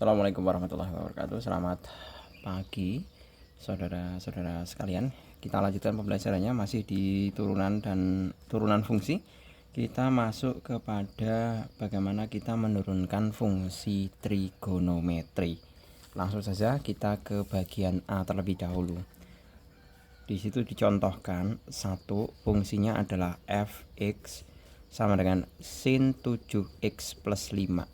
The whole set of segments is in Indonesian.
Assalamualaikum warahmatullahi wabarakatuh. Selamat pagi saudara-saudara sekalian. Kita lanjutkan pembelajarannya masih di turunan fungsi. Kita masuk kepada bagaimana kita menurunkan fungsi trigonometri. Langsung saja kita ke bagian A terlebih dahulu. Di situ dicontohkan satu fungsinya adalah fx sama dengan sin 7x plus 5.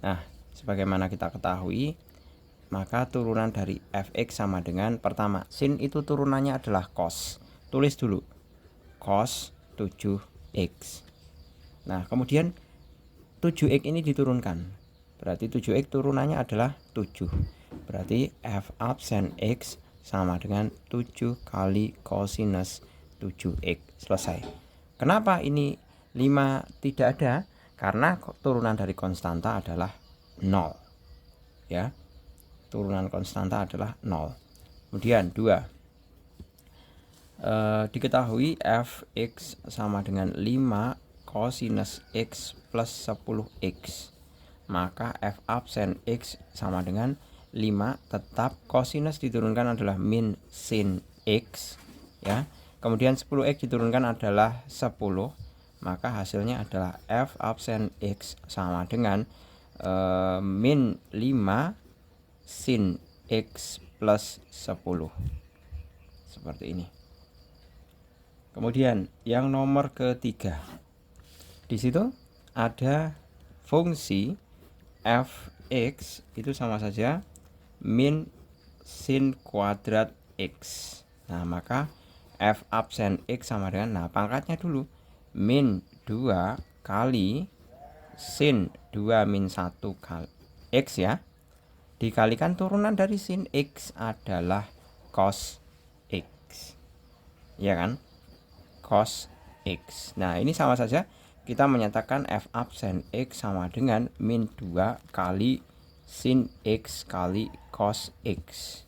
Nah, sebagaimana kita ketahui, maka turunan dari fx sama dengan, pertama, sin itu turunannya adalah cos. Tulis dulu, cos 7x. Nah, kemudian 7x ini diturunkan. Berarti 7x turunannya adalah 7. Berarti f absen x sama dengan 7 kali cosinus 7x. Selesai. Kenapa ini 5 tidak ada? Karena turunan dari konstanta adalah 0, ya, turunan konstanta adalah 0. Kemudian 2, diketahui fx sama dengan 5 cosinus x plus 10x, maka f absen x sama dengan 5, tetap cosinus diturunkan adalah min sin x, ya. Kemudian 10x diturunkan adalah 10, maka hasilnya adalah f absen x sama dengan min 5 sin x plus 10. Seperti ini. Kemudian yang nomor ketiga, di situ ada fungsi fx itu sama saja min sin kuadrat x. Nah, maka f absen x sama dengan, nah, pangkatnya dulu, min 2 kali sin 2 min 1 kali x, ya, dikalikan turunan dari sin x adalah cos x, ya kan, cos x. Nah, ini sama saja kita menyatakan f absen x sama dengan min 2 kali sin x kali cos x.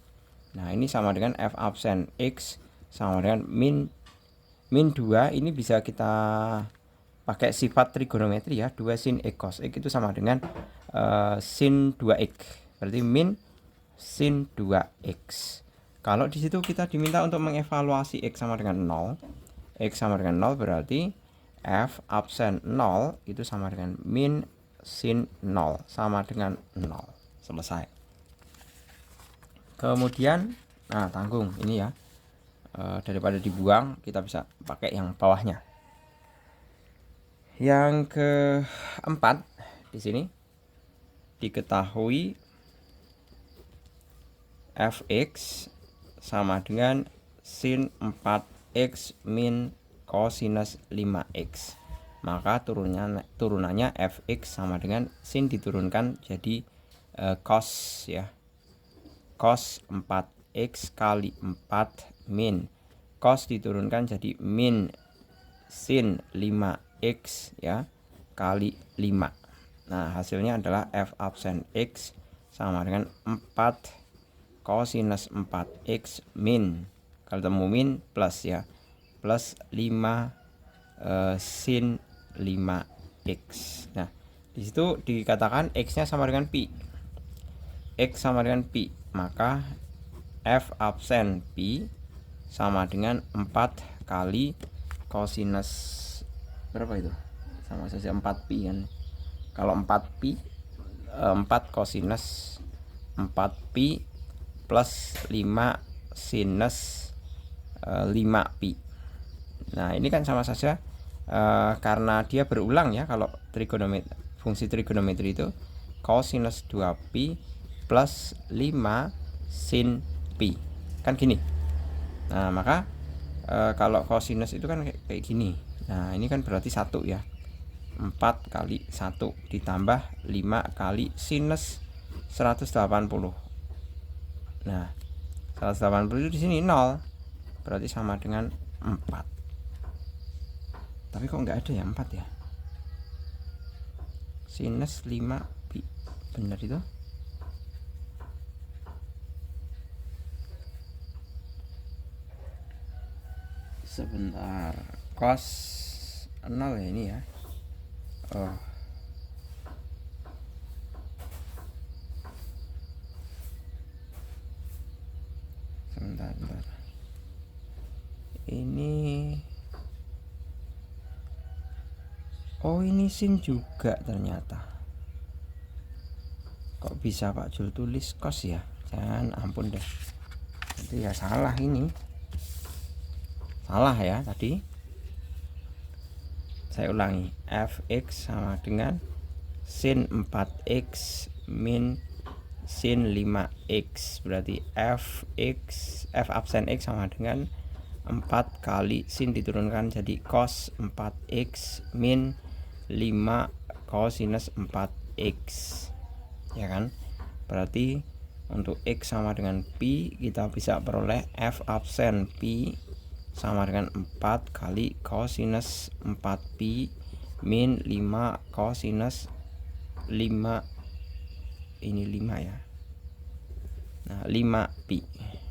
Nah, ini sama dengan f absen x sama dengan min 2, ini bisa kita pakai sifat trigonometri, ya, 2 sin x cos x itu sama dengan sin 2x, berarti min sin 2x. Kalau di situ kita diminta untuk mengevaluasi x sama dengan 0, x sama dengan 0 berarti f absen 0 itu sama dengan min sin 0 sama dengan 0. Selesai. Kemudian, nah, tanggung ini, ya, daripada dibuang kita bisa pakai yang bawahnya. Yang keempat, di sini diketahui fx sama dengan sin 4x min cosinus 5x, maka turunannya fx sama dengan sin diturunkan jadi cos, ya, cos 4x kali 4 min cos diturunkan jadi min sin 5x, ya, kali 5. Nah, hasilnya adalah f absen x sama dengan 4 cosinus 4x min, kalau ketemu min plus, ya, plus 5 sin 5x. Nah, di situ dikatakan x-nya sama dengan pi. X sama dengan pi, maka f absen pi sama dengan 4 kali cosinus berapa itu? Sama saja 4 pi, kan. Kalau 4 pi 4 cosinus 4 pi plus 5 sinus 5 pi. Nah, ini kan sama saja karena dia berulang, ya. Kalau fungsi trigonometri itu cosinus 2 pi plus 5 sin pi, kan gini. Nah, maka kalau cosinus itu kan kayak gini. Nah, ini kan berarti 1, ya, 4 kali 1 ditambah 5 kali sinus 180. Nah, 180 itu di sini 0, berarti sama dengan 4. Tapi kok nggak ada, ya, 4, ya. Sinus 5 pi, benar itu? Sebentar, cos 0, ya, ini, ya. Oh, bentar. Ini oh, ini sin juga ternyata. Kok bisa Pak Jul tulis cos ya? Jangan, ampun deh. Itu ya salah ini. Salah ya tadi. Saya ulangi. Fx sama dengan sin 4x min sin 5x. Berarti f absen x sama dengan 4 kali sin diturunkan jadi cos 4x min 5 cosinus 4x, ya kan? Berarti untuk x sama dengan pi, kita bisa peroleh f absen pi sama dengan 4 kali cosinus 4pi min 5 cosinus 5, ini 5 ya. Nah, 5pi.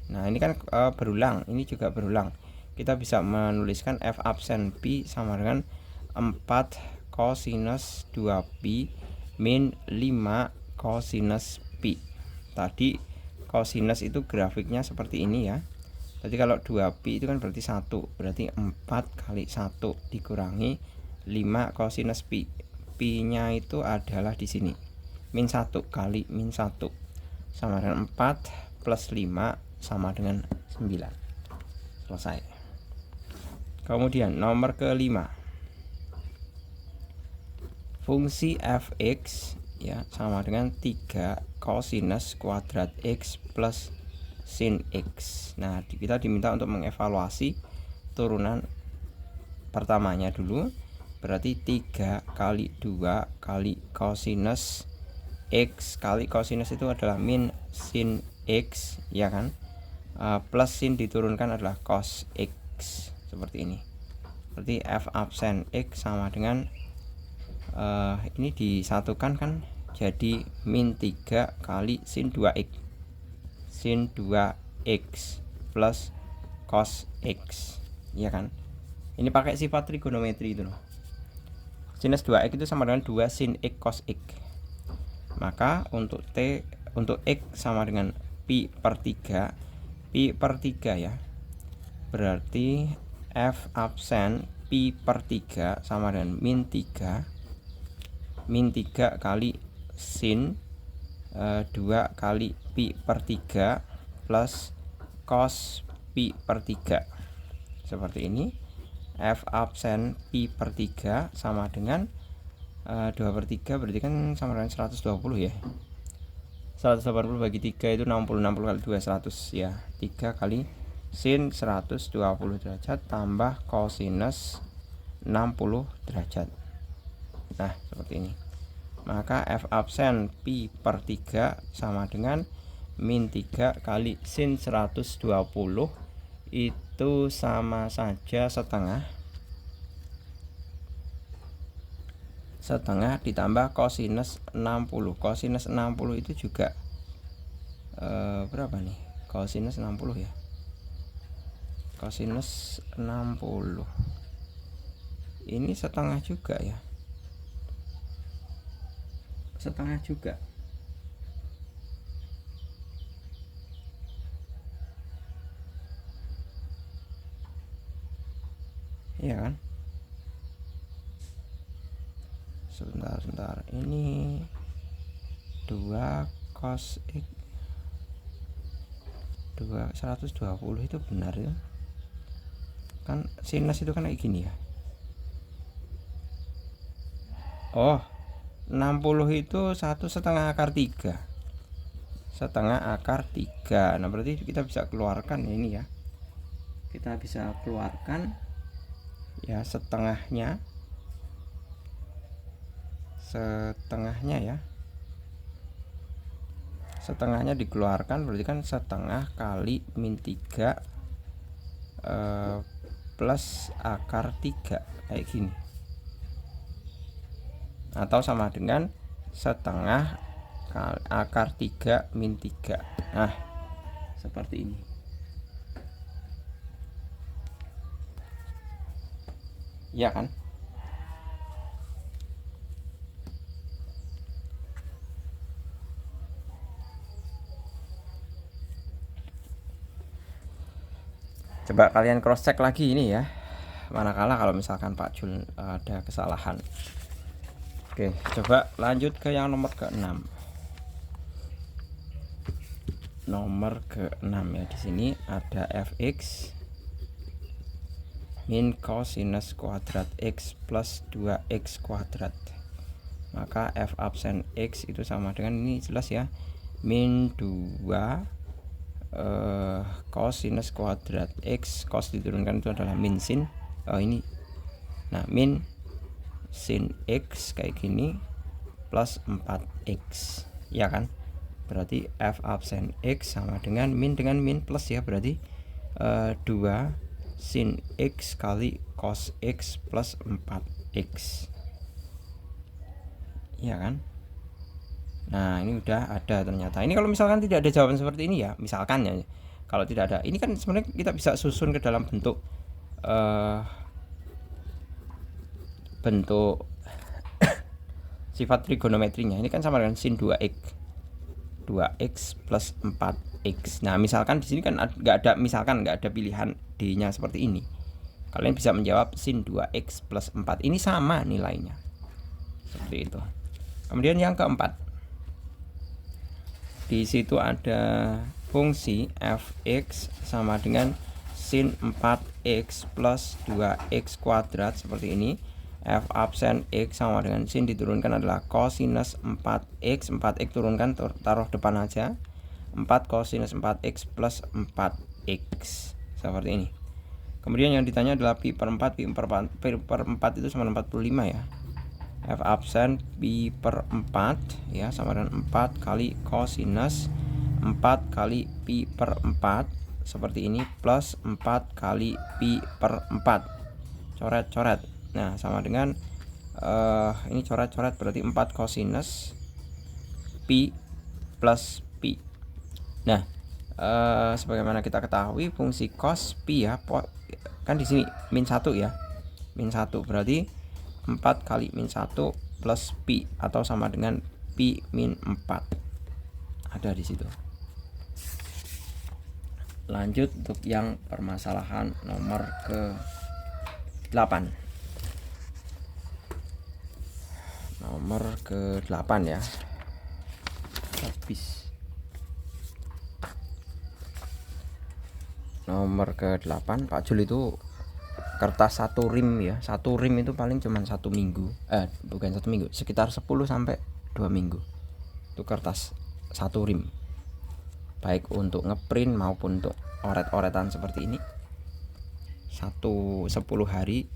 Nah, ini kan berulang, ini juga berulang. Kita bisa menuliskan f absen pi sama dengan 4 cosinus 2pi min 5 cosinus pi. Tadi cosinus itu grafiknya seperti ini ya. Jadi kalau 2pi itu kan berarti 1, berarti 4 kali 1 dikurangi 5 cosinus pi. Pi-nya itu adalah di sini. Min 1 kali min 1 sama dengan 4 plus 5 sama dengan 9. Selesai. Kemudian nomor kelima, fungsi fx ya sama dengan 3 cosinus kuadrat x plus sin x. Nah, kita diminta untuk mengevaluasi turunan pertamanya dulu. Berarti 3 kali 2 kali cosinus x kali cosinus itu adalah min sin x, ya kan? Plus sin diturunkan adalah cos x, seperti ini. Berarti f absen x sama dengan ini disatukan kan jadi min 3 kali sin 2x plus cos x, ya kan? Ini pakai sifat trigonometri itu loh. Sinus 2x itu sama dengan 2 sin x cos x. Maka untuk x sama dengan pi per 3 ya. Berarti f absen pi per 3 sama dengan min 3 kali sin 2 kali pi per 3 plus cos pi per 3. Seperti ini. F absen pi per 3 sama dengan 2 per 3 berarti kan sama dengan 120 ya. 180 bagi 3 itu 60 kali 2 100 ya. 3 kali sin 120 derajat tambah cosinus 60 derajat. Nah, seperti ini. Maka f absen pi per 3 sama dengan min 3 kali sin 120 itu sama saja setengah ditambah cosinus 60. Cosinus 60 itu juga berapa nih? Cosinus 60 ya. Cosinus 60 ini setengah juga ya. Setengah juga. Iya kan? Sebentar. Ini 2 cos x 120 itu benar ya. Kan sinus itu kan kayak gini ya. Oh, 60 itu 1/2 akar 3. 1/2 akar 3. Nah, berarti kita bisa keluarkan ini ya. Kita bisa keluarkan ya setengahnya ya. Setengahnya dikeluarkan berarti kan setengah kali min 3 plus akar 3 kayak gini. Atau sama dengan setengah kali akar 3 min 3. Nah, seperti ini. Ya kan? Coba kalian cross check lagi ini ya, manakala kalau misalkan Pak Jul ada kesalahan. Oke, coba lanjut ke yang nomor ke-6. Nomor ke-6 ya, di sini ada fx min cosinus kuadrat x plus 2x kuadrat. Maka f absen x itu sama dengan ini, jelas ya, min 2 cosinus kuadrat x, cos diturunkan itu adalah min sin ini. Nah, min sin x kayak gini plus 4x, ya kan? Berarti f absen x sama dengan min plus ya, berarti 2 sin x kali cos x plus 4x, ya kan? Nah, ini udah ada ternyata. Ini kalau misalkan tidak ada jawaban seperti ini ya, misalkan ya, kalau tidak ada, ini kan sebenarnya kita bisa susun ke dalam bentuk bentuk sifat trigonometrinya. Ini kan sama dengan sin 2x plus 4x. Nah, misalkan di sini kan nggak ada pilihan D-nya seperti ini. Kalian bisa menjawab sin 2x plus 4 ini sama nilainya. Seperti itu. Kemudian yang keempat, di situ ada fungsi fx sama dengan sin 4x plus 2x kuadrat seperti ini. F absen x sama dengan sin diturunkan adalah cosinus 4x. 4x turunkan, taruh depan aja. 4 cosinus 4x plus 4x seperti ini. Kemudian yang ditanya adalah pi per 4. Pi per 4 itu sama dengan 45 ya. F absen pi per 4 ya sama dengan 4 kali cosinus 4 kali pi per 4 seperti ini plus 4 kali pi per 4. Coret-coret. Nah, sama dengan ini coret-coret, berarti 4 cosinus pi plus pi. Nah, sebagaimana kita ketahui fungsi cos pi ya, kan di sini min 1 ya. Min 1 berarti 4 kali min 1 plus pi atau sama dengan pi min 4. Ada di situ. Lanjut untuk yang permasalahan nomor ke-8. Nomor ke-8 ya. Habis. Nomor ke-8, Pak Jul itu kertas 1 rim ya. 1 rim itu paling cuma 1 minggu. Bukan 1 minggu, sekitar 10 sampai 2 minggu. Itu kertas 1 rim. Baik untuk ngeprint maupun untuk oret-oretan seperti ini. 10 hari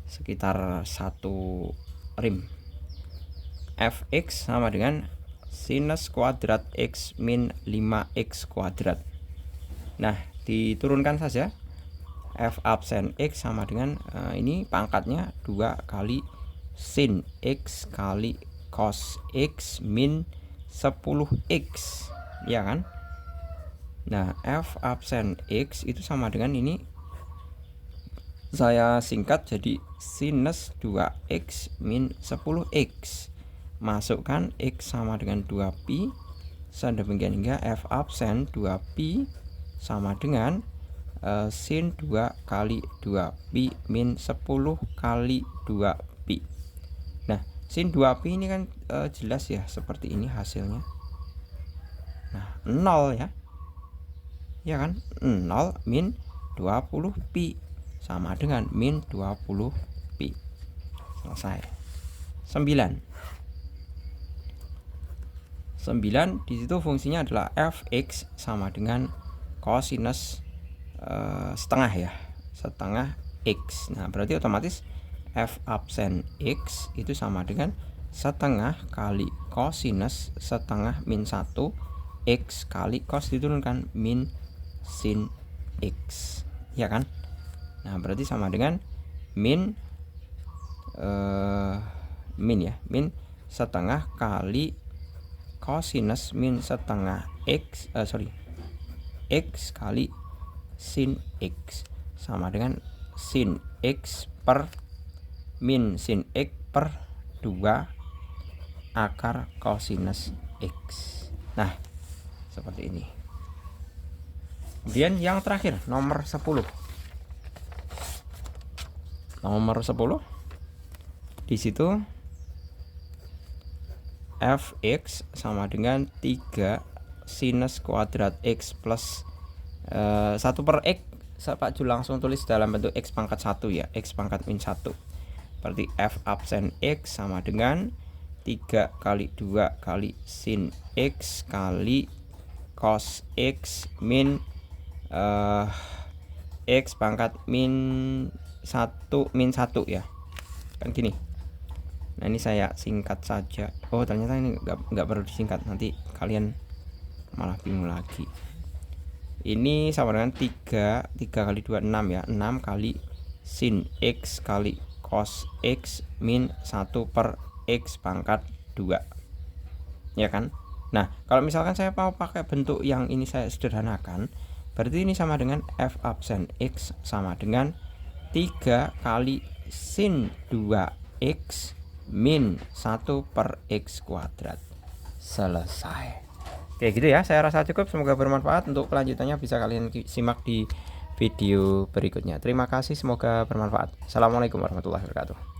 sekitar 1 rim. Fx sama dengan sinus kuadrat x min 5x kuadrat. Nah, diturunkan saja. F absen x sama dengan ini pangkatnya 2 kali sin x kali cos x min 10x, ya kan? Nah, F absen x itu sama dengan ini, saya singkat jadi sinus 2x min 10x. Masukkan x sama dengan 2pi, sedemikian hingga F absen 2pi sama dengan sin 2 kali 2pi min 10 kali 2pi. Nah, sin 2pi ini kan jelas ya, seperti ini hasilnya. Nah, 0 ya. Ya kan? 0 min 20pi sama dengan min 20pi. Selesai. 9 di situ fungsinya adalah fx sama dengan cosinus setengah ya, setengah x. Nah, berarti otomatis f absen x itu sama dengan setengah kali cosinus setengah min 1 x kali cos diturunkan min sin x, ya kan? Nah, berarti sama dengan min min setengah kali cosinus min setengah x x kali sin x sama dengan sin x per min sin x per 2 akar cosinus x. Nah, seperti ini. Kemudian yang terakhir nomor 10. Nomor 10 di situ fx sama dengan 3 sinus kuadrat x plus 1 per x. Pak Ju langsung tulis dalam bentuk x pangkat 1 ya, x pangkat min 1. Berarti f absen x sama dengan 3 kali 2 kali sin x kali cos x min x pangkat min 1 ya. Kan gini. Nah, ini saya singkat saja. Oh, ternyata ini nggak perlu disingkat, nanti kalian malah bingung lagi. Ini sama dengan 3 kali 2 6 ya. 6 kali sin x kali cos x min 1 per x pangkat 2. Ya kan? Nah, kalau misalkan saya mau pakai bentuk yang ini saya sederhanakan, berarti ini sama dengan f absen x sama dengan 3 kali sin 2x min 1 per x kuadrat. Selesai. Oke gitu ya, saya rasa cukup, semoga bermanfaat. Untuk kelanjutannya bisa kalian simak di video berikutnya. Terima kasih, semoga bermanfaat. Assalamualaikum warahmatullahi wabarakatuh.